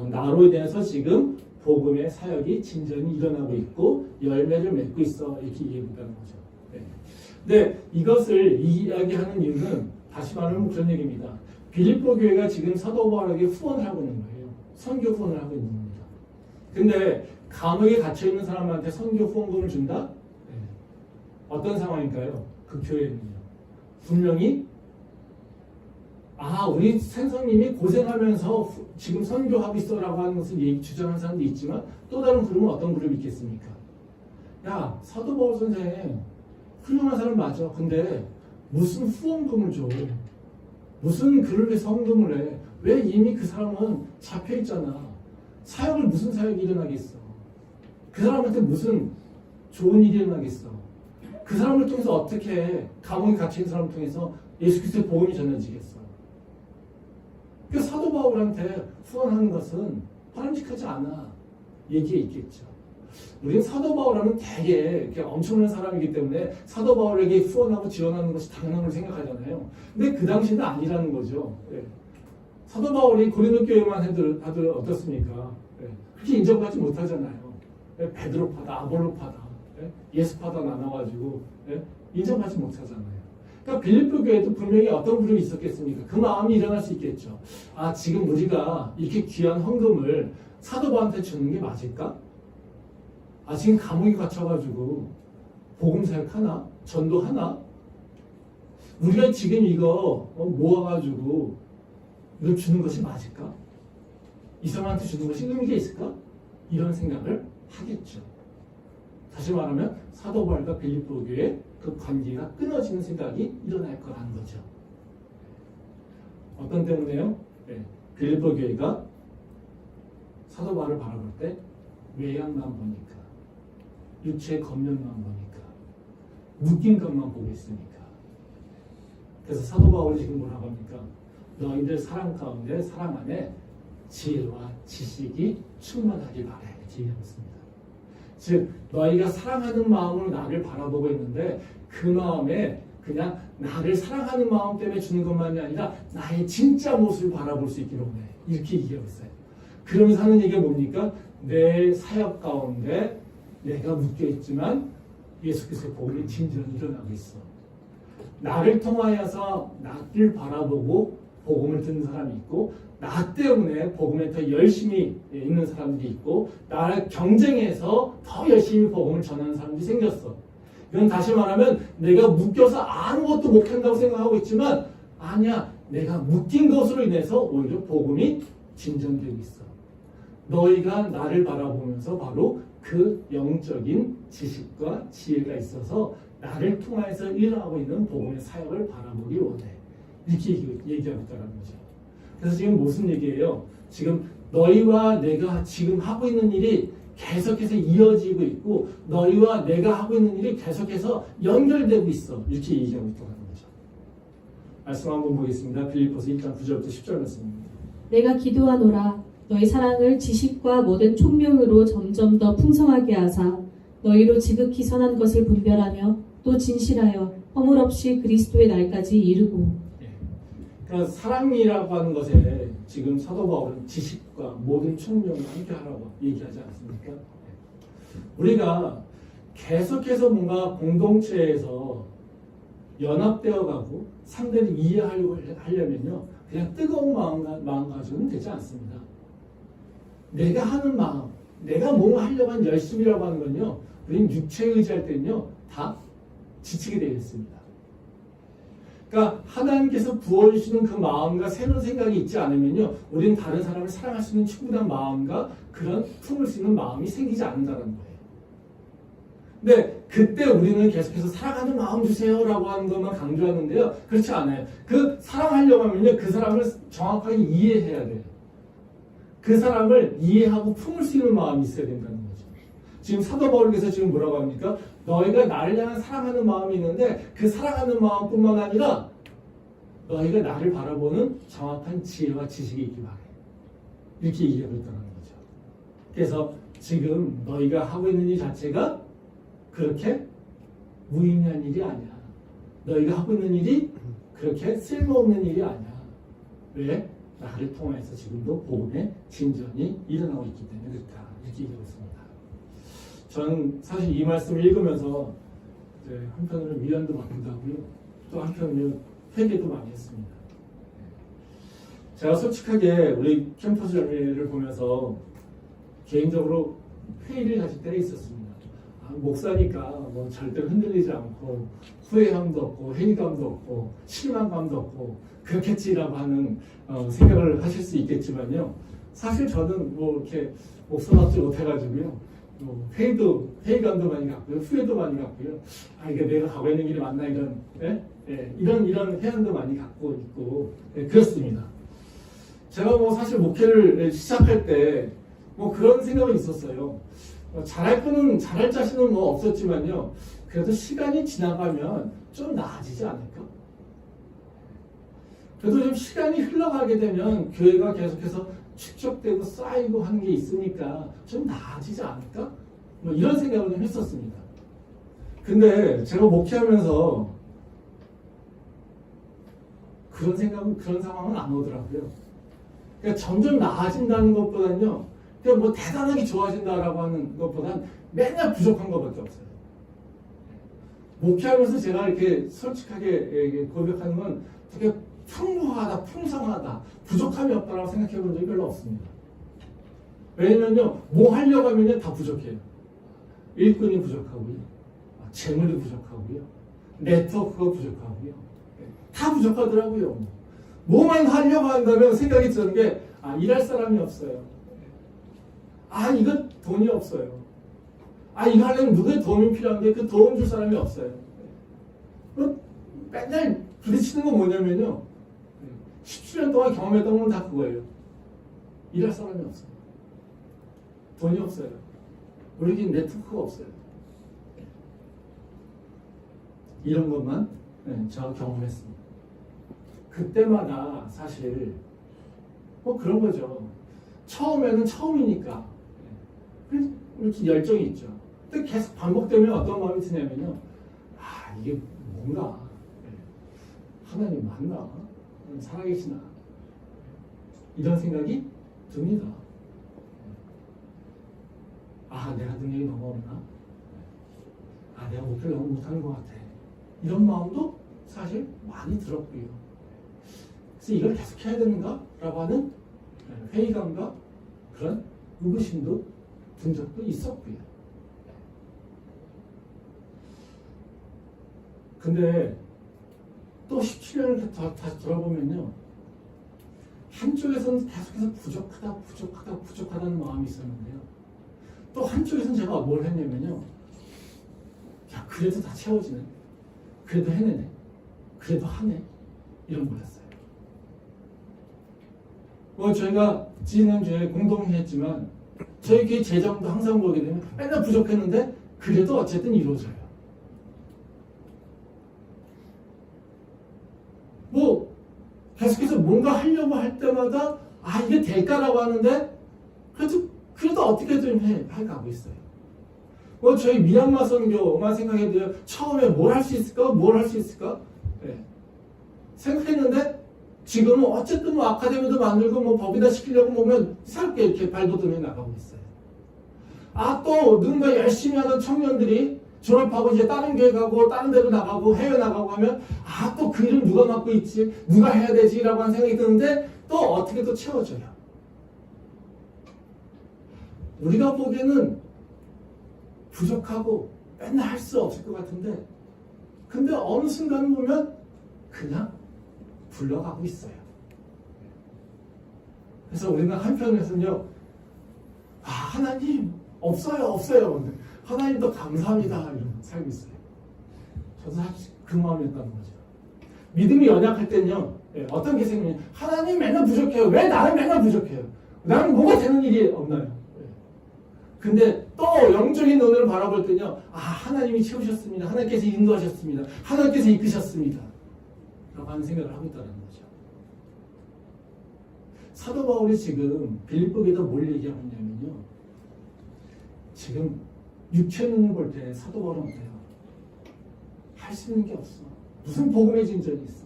나로 인해서 지금 복음의 사역이 진전이 일어나고 있고 열매를 맺고 있어 이렇게 얘기한다는 거죠. 네. 근데 이것을 이야기하는 이유는 다시 말하면 그런 얘기입니다. 빌립보 교회가 지금 사도 바울에게 후원을 하고 있는 거예요. 선교 후원을 하고 있는 겁니다. 근데 감옥에 갇혀 있는 사람한테 선교 후원금을 준다? 네. 어떤 상황일까요? 그 교회는요. 분명히 우리 선생님이 고생하면서 지금 선교하고 있어라고 하는 것을 주장하는 사람도 있지만 또 다른 그룹은 어떤 그룹이 있겠습니까? 야, 사도 바울 선생 훌륭한 사람 맞아. 근데 무슨 후원금을 줘? 무슨 그를 위해서 헌금을 해? 왜 이미 그 사람은 잡혀 있잖아. 사역을 무슨 사역이 일어나겠어? 그 사람한테 무슨 좋은 일이 일어나겠어? 그 사람을 통해서 어떻게 감옥에 갇힌 사람을 통해서 예수 그리스도의 복음이 전해지겠어? 그 사도 바울한테 후원하는 것은 바람직하지 않아. 얘기에 있겠죠. 우리는 사도 바울하면 되게 이렇게 엄청난 사람이기 때문에 사도 바울에게 후원하고 지원하는 것이 당연한 걸 생각하잖아요. 근데 그 당시는 아니라는 거죠. 네. 사도 바울이 고린도 교회만 하들 어떻습니까? 네. 그렇게 인정받지 못하잖아요. 네. 베드로파다, 아볼로파다, 네. 예수파다 나눠가지고 네. 인정받지 못하잖아요. 그러니까 빌립보 교회도 분명히 어떤 그룹이 있었겠습니까? 그 마음이 일어날 수 있겠죠. 지금 우리가 이렇게 귀한 헌금을 사도 바울한테 주는 게 맞을까? 지금 감옥에 갇혀가지고 복음 사역하나? 전도하나? 우리가 지금 이거 모아가지고 이걸 주는 것이 맞을까? 이 사람한테 주는 것이 의미가 있을까? 이런 생각을 하겠죠. 다시 말하면 사도 바울과 빌립보 교회의 그 관계가 끊어지는 생각이 일어날 거라는 거죠. 어떤 때문에요? 네. 빌립보 교회가 사도 바울을 바라볼 때 외양만 보니까, 육체의 겉면만 보니까, 묶인 것만 보고 있으니까. 그래서 사도 바울이 지금 뭐라고 합니까? 너희들 사랑 가운데, 사랑 안에 지혜와 지식이 충만하길 바래. 이렇게 얘기했습니다. 즉 너희가 사랑하는 마음으로 나를 바라보고 있는데 그 마음에 그냥 나를 사랑하는 마음 때문에 주는 것만이 아니라 나의 진짜 모습을 바라볼 수 있기를 원해. 이렇게 얘기하고 있어요. 그러면서 하는 얘기가 뭡니까? 내 사역 가운데 내가 묶여있지만 예수 그리스도의 복음이 진전이 일어나고 있어. 나를 통하여서 나를 바라보고 복음을 듣는 사람이 있고 나 때문에 복음에 더 열심히 있는 사람들이 있고 나를 경쟁해서 더 열심히 복음을 전하는 사람들이 생겼어. 이건 다시 말하면 내가 묶여서 아무것도 못한다고 생각하고 있지만 아니야. 내가 묶인 것으로 인해서 오히려 복음이 진전되고 있어. 너희가 나를 바라보면서 바로 그 영적인 지식과 지혜가 있어서 나를 통해서 일어나고 있는 복음의 사역을 바라보기 원해. 이렇게 얘기하고 있다는 거죠. 그래서 지금 무슨 얘기예요? 지금 너희와 내가 지금 하고 있는 일이 계속해서 이어지고 있고 너희와 내가 하고 있는 일이 계속해서 연결되고 있어. 이렇게 얘기하고 있다는 거죠. 말씀 한번 보겠습니다. 빌립보서 1장 9절부터 10절 말씀입니다. 내가 기도하노라. 너희 사랑을 지식과 모든 총명으로 점점 더 풍성하게 하사 너희로 지극히 선한 것을 분별하며 또 진실하여 허물 없이 그리스도의 날까지 이르고. 그러니까 사랑이라고 하는 것에 지금 사도 바울은 지식과 모든 총명을 함께 하라고 얘기하지 않습니까? 우리가 계속해서 뭔가 공동체에서 연합되어 가고 상대를 이해하려면요, 그냥 뜨거운 마음 가지고는 되지 않습니다. 내가 하는 마음, 내가 뭔가 하려고 하는 열심이라고 하는 건요, 우리는 육체에 의지할 때는요 다 지치게 되어 있습니다. 그러니까 하나님께서 부어주시는 그 마음과 새로운 생각이 있지 않으면요, 우리는 다른 사람을 사랑할 수 있는 충분한 마음과 그런 품을 수 있는 마음이 생기지 않는다는 거예요. 근데 그때 우리는 계속해서 사랑하는 마음 주세요라고 하는 것만 강조하는데요, 그렇지 않아요. 그 사랑하려고 하면요, 그 사람을 정확하게 이해해야 돼요. 그 사람을 이해하고 품을 수 있는 마음이 있어야 된다는 거죠. 지금 사도 바울께서 지금 뭐라고 합니까? 너희가 나를 향한 사랑하는 마음이 있는데 그 사랑하는 마음뿐만 아니라 너희가 나를 바라보는 정확한 지혜와 지식이 있기 바래. 이렇게 얘기하고 있다는 거죠. 그래서 지금 너희가 하고 있는 일 자체가 그렇게 무의미한 일이 아니야. 너희가 하고 있는 일이 그렇게 쓸모없는 일이 아니야. 왜? 나를 통해서 지금도 복음의 진전이 일어나고 있기 때문에 그렇다. 이렇게 얘기하고 있습니다. 저는 사실 이 말씀을 읽으면서 이제 한편으로는 위안도 받기도 하고요, 또 한편으로는 회개도 많이 했습니다. 제가 솔직하게 우리 캠퍼스 열매를 보면서 개인적으로 회의를 가질 때가 있었습니다. 목사니까 뭐 절대로 흔들리지 않고 후회함도 없고 회의감도 없고 실망감도 없고 그렇겠지라고 하는 생각을 하실 수 있겠지만요, 사실 저는 뭐 이렇게 목사답지 못해가지고요, 회의감도 많이 갖고요, 후회도 많이 갖고요, 이게 내가 가고 있는 길이 맞나 이런 해안도 많이 갖고 있고 그렇습니다. 제가 뭐 사실 목회를 시작할 때 뭐 그런 생각은 있었어요. 잘할 자신은 뭐 없었지만요, 그래도 시간이 지나가면 좀 나아지지 않을까? 그래도 좀 시간이 흘러가게 되면 교회가 계속해서 축적되고 쌓이고 하는 게 있으니까 좀 나아지지 않을까? 뭐 이런 생각을 좀 했었습니다. 근데 제가 목회하면서 그런 상황은 안 오더라고요. 그러니까 점점 나아진다는 것보다는요, 그냥 뭐 대단하게 좋아진다라고 하는 것보단 맨날 부족한 것밖에 없어요. 목회하면서 제가 이렇게 솔직하게 고백하는 건 되게 풍부하다, 풍성하다, 부족함이 없다라고 생각해 본 적이 별로 없습니다. 왜냐면요, 뭐 하려고 하면요 다 부족해요. 일꾼이 부족하고요, 재물이 부족하고요, 네트워크가 부족하고요, 다 부족하더라고요. 뭐만 하려고 한다면 생각이 드는 게 일할 사람이 없어요. 이거 돈이 없어요. 이거 하려면 누구의 도움이 필요한데 그 도움 줄 사람이 없어요. 맨날 부딪히는 건 뭐냐면요, 17년 동안 경험했던 건 다 그거예요. 일할 사람이 없어요. 돈이 없어요. 우리에겐 네트워크가 없어요. 이런 것만 제가 경험했습니다. 그때마다 사실 뭐 그런 거죠. 처음에는 처음이니까 이렇게 열정이 있죠. 근데 계속 반복되면 어떤 마음이 드냐면요, 이게 뭔가 하나님 맞나? 살아계시나? 이런 생각이 듭니다. 내가 능력이 너무 없나? 내가 목표를 너무 못하는 것 같아. 이런 마음도 사실 많이 들었고요. 그래서 이걸 계속 해야 되는가? 라고 하는 회의감과 그런 의구심도 든 적도 있었고요. 근데 또 17년을 다시 돌아보면요, 한쪽에서는 계속해서 부족하다는 마음이 있었는데요, 또 한쪽에서는 제가 뭘 했냐면요, 그래도 다 채워지네, 그래도 해내네, 그래도 하네, 이런 거였어요. 저희가 지난주에 공동회 했지만 저희 교회 재정도 항상 보게 되면 맨날 부족했는데 그래도 어쨌든 이루어져요. 계속해서 뭔가 하려고 할 때마다 이게 될까라고 하는데 그래도 어떻게든 해가고 있어요. 저희 미얀마 선교만 생각해도요, 처음에 뭘 할 수 있을까? 뭘 할 수 있을까? 네. 생각했는데, 지금은 어쨌든 뭐 아카데미도 만들고 뭐 법이다 시키려고 보면 새롭게 이렇게 발돋움해 나가고 있어요. 또 누군가 열심히 하던 청년들이 졸업하고 이제 다른 교회 가고 다른 데로 나가고 해외 나가고 하면 또 그 일은 누가 맡고 있지? 누가 해야 되지? 라고 하는 생각이 드는데 또 어떻게 또 채워져요. 우리가 보기에는 부족하고 맨날 할 수 없을 것 같은데 근데 어느 순간 보면 그냥 불러가고 있어요. 그래서 우리는 한편에서는요, 하나님 없어요. 하나님도 감사합니다. 이런 살고 있어요. 저도 사실 그 마음이었다는 거죠. 믿음이 연약할 때는요, 어떤 게 생기냐면 하나님 맨날 부족해요. 왜 나는 맨날 부족해요? 나는 뭐가 되는 일이 없나요? 근데 또 영적인 눈으로 바라볼 때는요, 하나님이 채우셨습니다. 하나님께서 인도하셨습니다. 하나님께서 이끄셨습니다. 라고 하는 생각을 하고 있다는 거죠. 사도 바울이 지금 빌립보에다 뭘 얘기하고 있냐면요, 지금 육체 눈을 볼 때 사도 바울은 어때요? 할 수 있는 게 없어. 무슨 복음의 진전이 있어.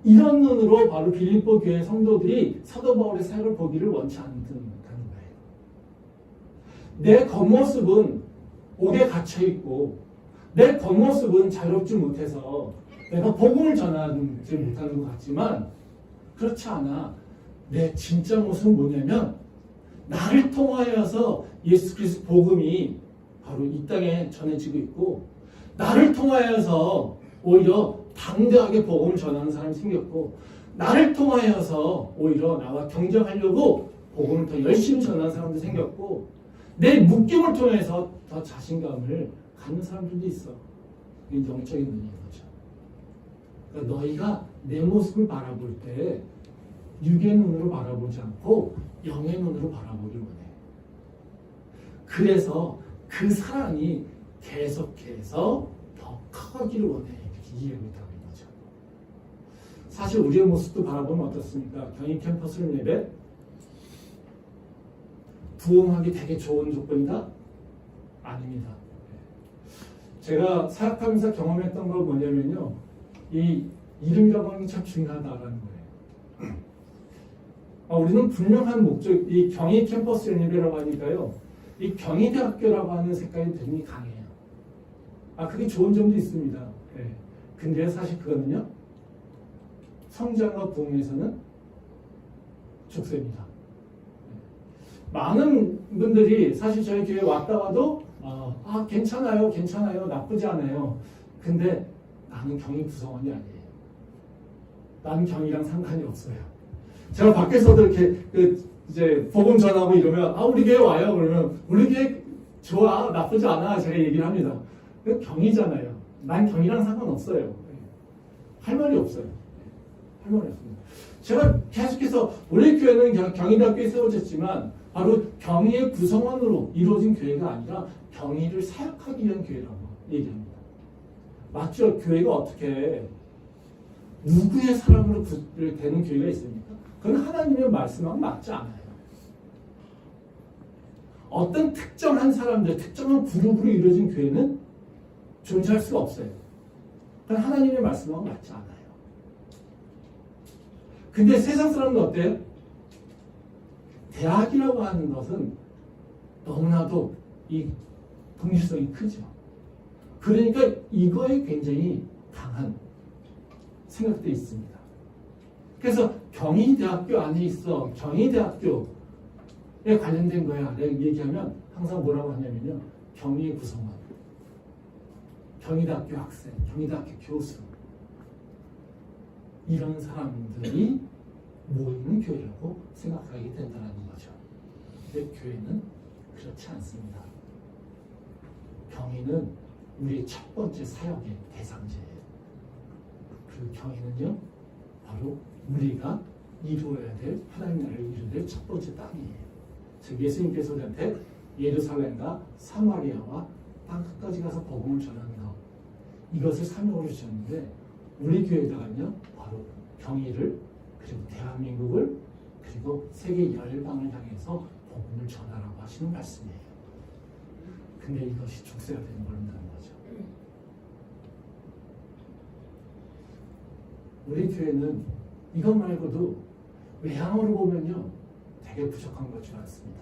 이런 눈으로 바로 빌립보 교회 성도들이 사도 바울의 사역을 보기를 원치 않는 거예요. 내 겉모습은 옥에 갇혀있고 내 겉모습은 자유롭지 못해서 내가 복음을 전하지 못하는 것 같지만 그렇지 않아. 내 진짜 모습은 뭐냐면 나를 통하여서 예수 그리스도 복음이 바로 이 땅에 전해지고 있고 나를 통하여서 오히려 당대하게 복음을 전하는 사람이 생겼고 나를 통하여서 오히려 나와 경쟁하려고 복음을 더 열심히 전하는 사람도 생겼고 내 묶임을 통해서 더 자신감을 갖는 사람들도 있어. 이게 영적인 눈인 거죠. 그러니까 너희가 내 모습을 바라볼 때 육의 눈으로 바라보지 않고 영의 눈으로 바라보길 원해. 그래서 그 사랑이 계속해서 더 커가기를 원해. 이렇게 이해하고 있다는 거죠. 사실 우리의 모습도 바라보면 어떻습니까? 경희 캠퍼스를 예배 부흥하기 되게 좋은 조건이다? 아닙니다. 제가 사역하면서 경험했던 건 뭐냐면요, 이 이름이라고 하는 게 참 중요하다라는 거예요. 우리는 분명한 목적, 이 경희 캠퍼스 예배라고 하니까요, 이 경희대학교라고 하는 색깔이 굉장히 강해요. 그게 좋은 점도 있습니다. 근데 사실 그거는요, 성장과 부흥에서는 족쇄입니다. 많은 분들이 사실 저희 교회 왔다 와도 괜찮아요, 나쁘지 않아요. 근데 나는 경희 구성원이 아니에요. 나는 경희랑 상관이 없어요. 제가 밖에서도 이렇게 이제 복음 전하고 이러면 우리 교회 와요. 그러면 우리 교회 좋아, 나쁘지 않아. 제가 얘기를 합니다. 경희잖아요. 난 경희랑 상관없어요. 할 말이 없어요. 할 말이 없습니다. 제가 계속해서 우리 교회는 경희대학교에 세워졌지만 바로 경희의 구성원으로 이루어진 교회가 아니라 경희를 사역하기 위한 교회라고 얘기합니다. 맞죠? 교회가 어떻게 누구의 사람으로 되는 교회가 있습니까? 그건 하나님의 말씀하고 맞지 않아요. 어떤 특정한 사람들, 특정한 그룹으로 이루어진 교회는 존재할 수가 없어요. 그건 하나님의 말씀하고 맞지 않아요. 근데 세상 사람은 어때요? 대학이라고 하는 것은 너무나도 이 동질성이 크죠. 그러니까 이거에 굉장히 강한 생각도 있습니다. 그래서 경희대학교 안에 있어. 경희대학교에 관련된 거야. 내가 얘기하면 항상 뭐라고 하냐면요, 경희의 구성원, 경희대학교 학생, 경희대학교 교수, 이런 사람들이 모이는 교회라고 생각하게 된다는 거죠. 근데 교회는 그렇지 않습니다. 경희는 우리의 첫 번째 사역의 대상자예요. 그 경희는요, 바로 우리가 이루어야 될, 하나님 나라를 이루어야 될 첫 번째 땅이에요. 즉 예수님께서 우리한테 예루살렘과 사마리아와 땅 끝까지 가서 복음을 전하는 것, 이것을 사명으로 주셨는데 우리 교회에다가요, 바로 경희를, 그리고 대한민국을, 그리고 가지고 세계 열방을 향해서 복음을 전하라고 하시는 말씀이에요. 근데 이것이 족쇄가 되는 모른다는 거죠. 우리 교회는 이것 말고도 외향으로 보면요 되게 부족한 것이 많습니다.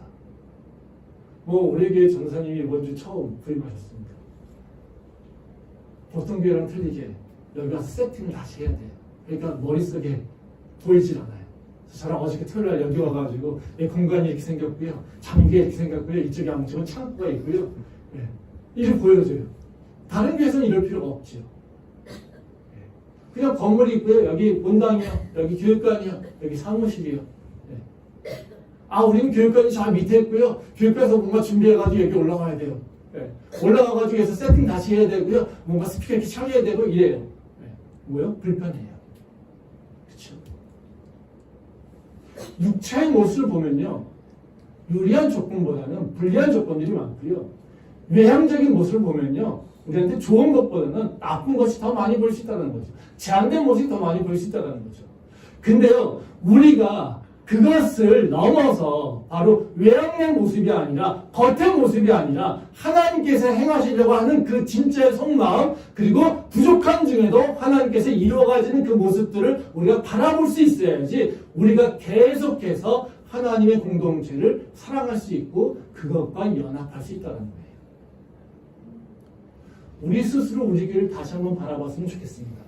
우리 교회 전사님이 이번 주 처음 부임하셨습니다. 보통 교회랑 틀리게 여기 와서 세팅을 다시 해야 돼요. 그러니까 머릿속에 보이질 않아요. 저랑 어저께 토요일날 여기 와가지고 공간이 이렇게 생겼고요. 장기가 이렇게 생겼고요. 이쪽에 양쪽은 창고가 있고요. 이렇게 보여줘요. 다른 교회에서는 이럴 필요가 없죠. 그냥 건물이 있고요. 여기 본당이요. 여기 교육관이요. 여기 사무실이요. 우리는 교육관이 저 밑에 있고요. 교육관에서 뭔가 준비해가지고 여기 올라가야 돼요. 올라가가지고 해서 세팅 다시 해야 되고요. 뭔가 스피커 이렇게 차려야 되고 이래요. 뭐요? 불편해요. 그렇죠? 육체의 모습을 보면요. 유리한 조건보다는 불리한 조건들이 많고요. 외향적인 모습을 보면요. 우리한테 좋은 것보다는 나쁜 것이 더 많이 보일 수 있다는 거죠. 제한된 모습이 더 많이 보일 수 있다는 거죠. 근데요. 우리가 그것을 넘어서 바로 외향된 모습이 아니라 겉의 모습이 아니라 하나님께서 행하시려고 하는 그 진짜의 속마음 그리고 부족한 중에도 하나님께서 이루어가시는 그 모습들을 우리가 바라볼 수 있어야지 우리가 계속해서 하나님의 공동체를 사랑할 수 있고 그것과 연합할 수 있다는 거예요. 우리 스스로 우리 교회를 다시 한번 바라봤으면 좋겠습니다.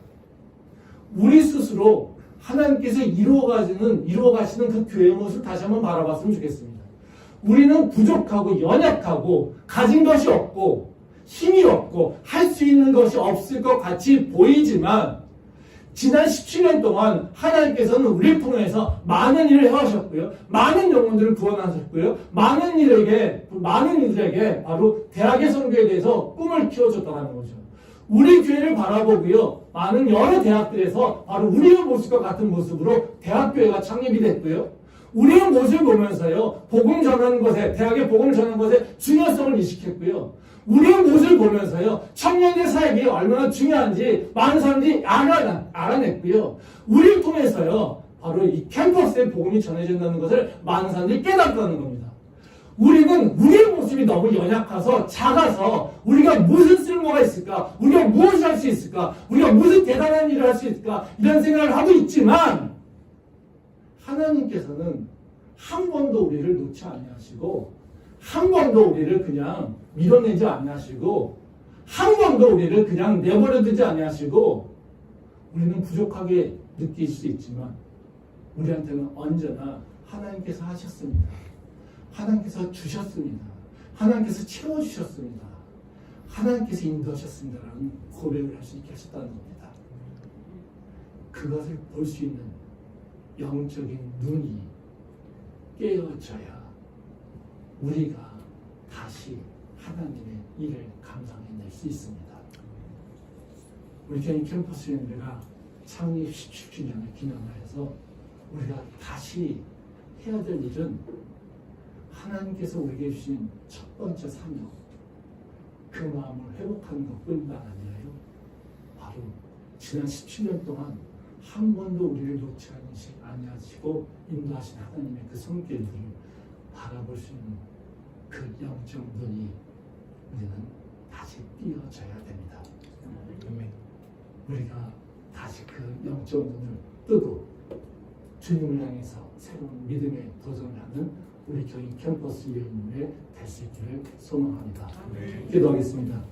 우리 스스로 하나님께서 이루어가시는 그 교회의 모습을 다시 한번 바라봤으면 좋겠습니다. 우리는 부족하고 연약하고 가진 것이 없고 힘이 없고 할 수 있는 것이 없을 것 같이 보이지만 지난 17년 동안 하나님께서는 우리를 통해서 많은 일을 해오셨고요. 많은 영혼들을 구원하셨고요. 많은 이들에게 바로 대학의 선교에 대해서 꿈을 키워줬다는 거죠. 우리 교회를 바라보고요. 많은 여러 대학들에서 바로 우리의 모습과 같은 모습으로 대학교회가 창립이 됐고요. 우리의 모습을 보면서요. 복음 전하는 것에, 대학의 복음을 전하는 것에 중요성을 인식했고요. 우리의 모습을 보면서요. 청년의 사역이 얼마나 중요한지 많은 사람들이 알아냈고요. 우리를 통해서요. 바로 이 캠퍼스의 복음이 전해진다는 것을 많은 사람들이 깨닫다는 겁니다. 우리는 우리의 모습이 너무 연약해서 작아서 우리가 무슨 쓸모가 있을까? 우리가 무엇을 할 수 있을까? 우리가 무슨 대단한 일을 할 수 있을까? 이런 생각을 하고 있지만 하나님께서는 한 번도 우리를 놓지 아니하시고 한 번도 우리를 그냥 밀어내지 아니하시고 한 번도 우리를 그냥 내버려두지 아니하시고 우리는 부족하게 느낄 수 있지만 우리한테는 언제나 하나님께서 하셨습니다. 하나님께서 주셨습니다. 하나님께서 채워주셨습니다. 하나님께서 인도하셨습니다라는 고백을 할 수 있게 하셨다는 겁니다. 그것을 볼 수 있는 영적인 눈이 깨어져야 우리가 다시 하나님의 일을 감당해낼 수 있습니다. 우리 교인 캠퍼스 연대가 창립 17주년을 기념하여서 우리가 다시 해야 될 일은 하나님께서 우리에게 주신 첫 번째 사명, 그 마음을 회복하는 것뿐만 아니라요. 바로 지난 17년 동안 한 번도 우리를 놓지 아니하시고 인도하신 하나님의 그 손길을 바라볼 수 있는 그 영적 눈이 우리는 다시 띄어져야 됩니다. 우리가 다시 그 영적 눈을 뜨고 주님을 향해서 새로운 믿음에 도전하는 우리 교인 캠퍼스 유인물에 될 수 있기를 소망합니다. 기도하겠습니다.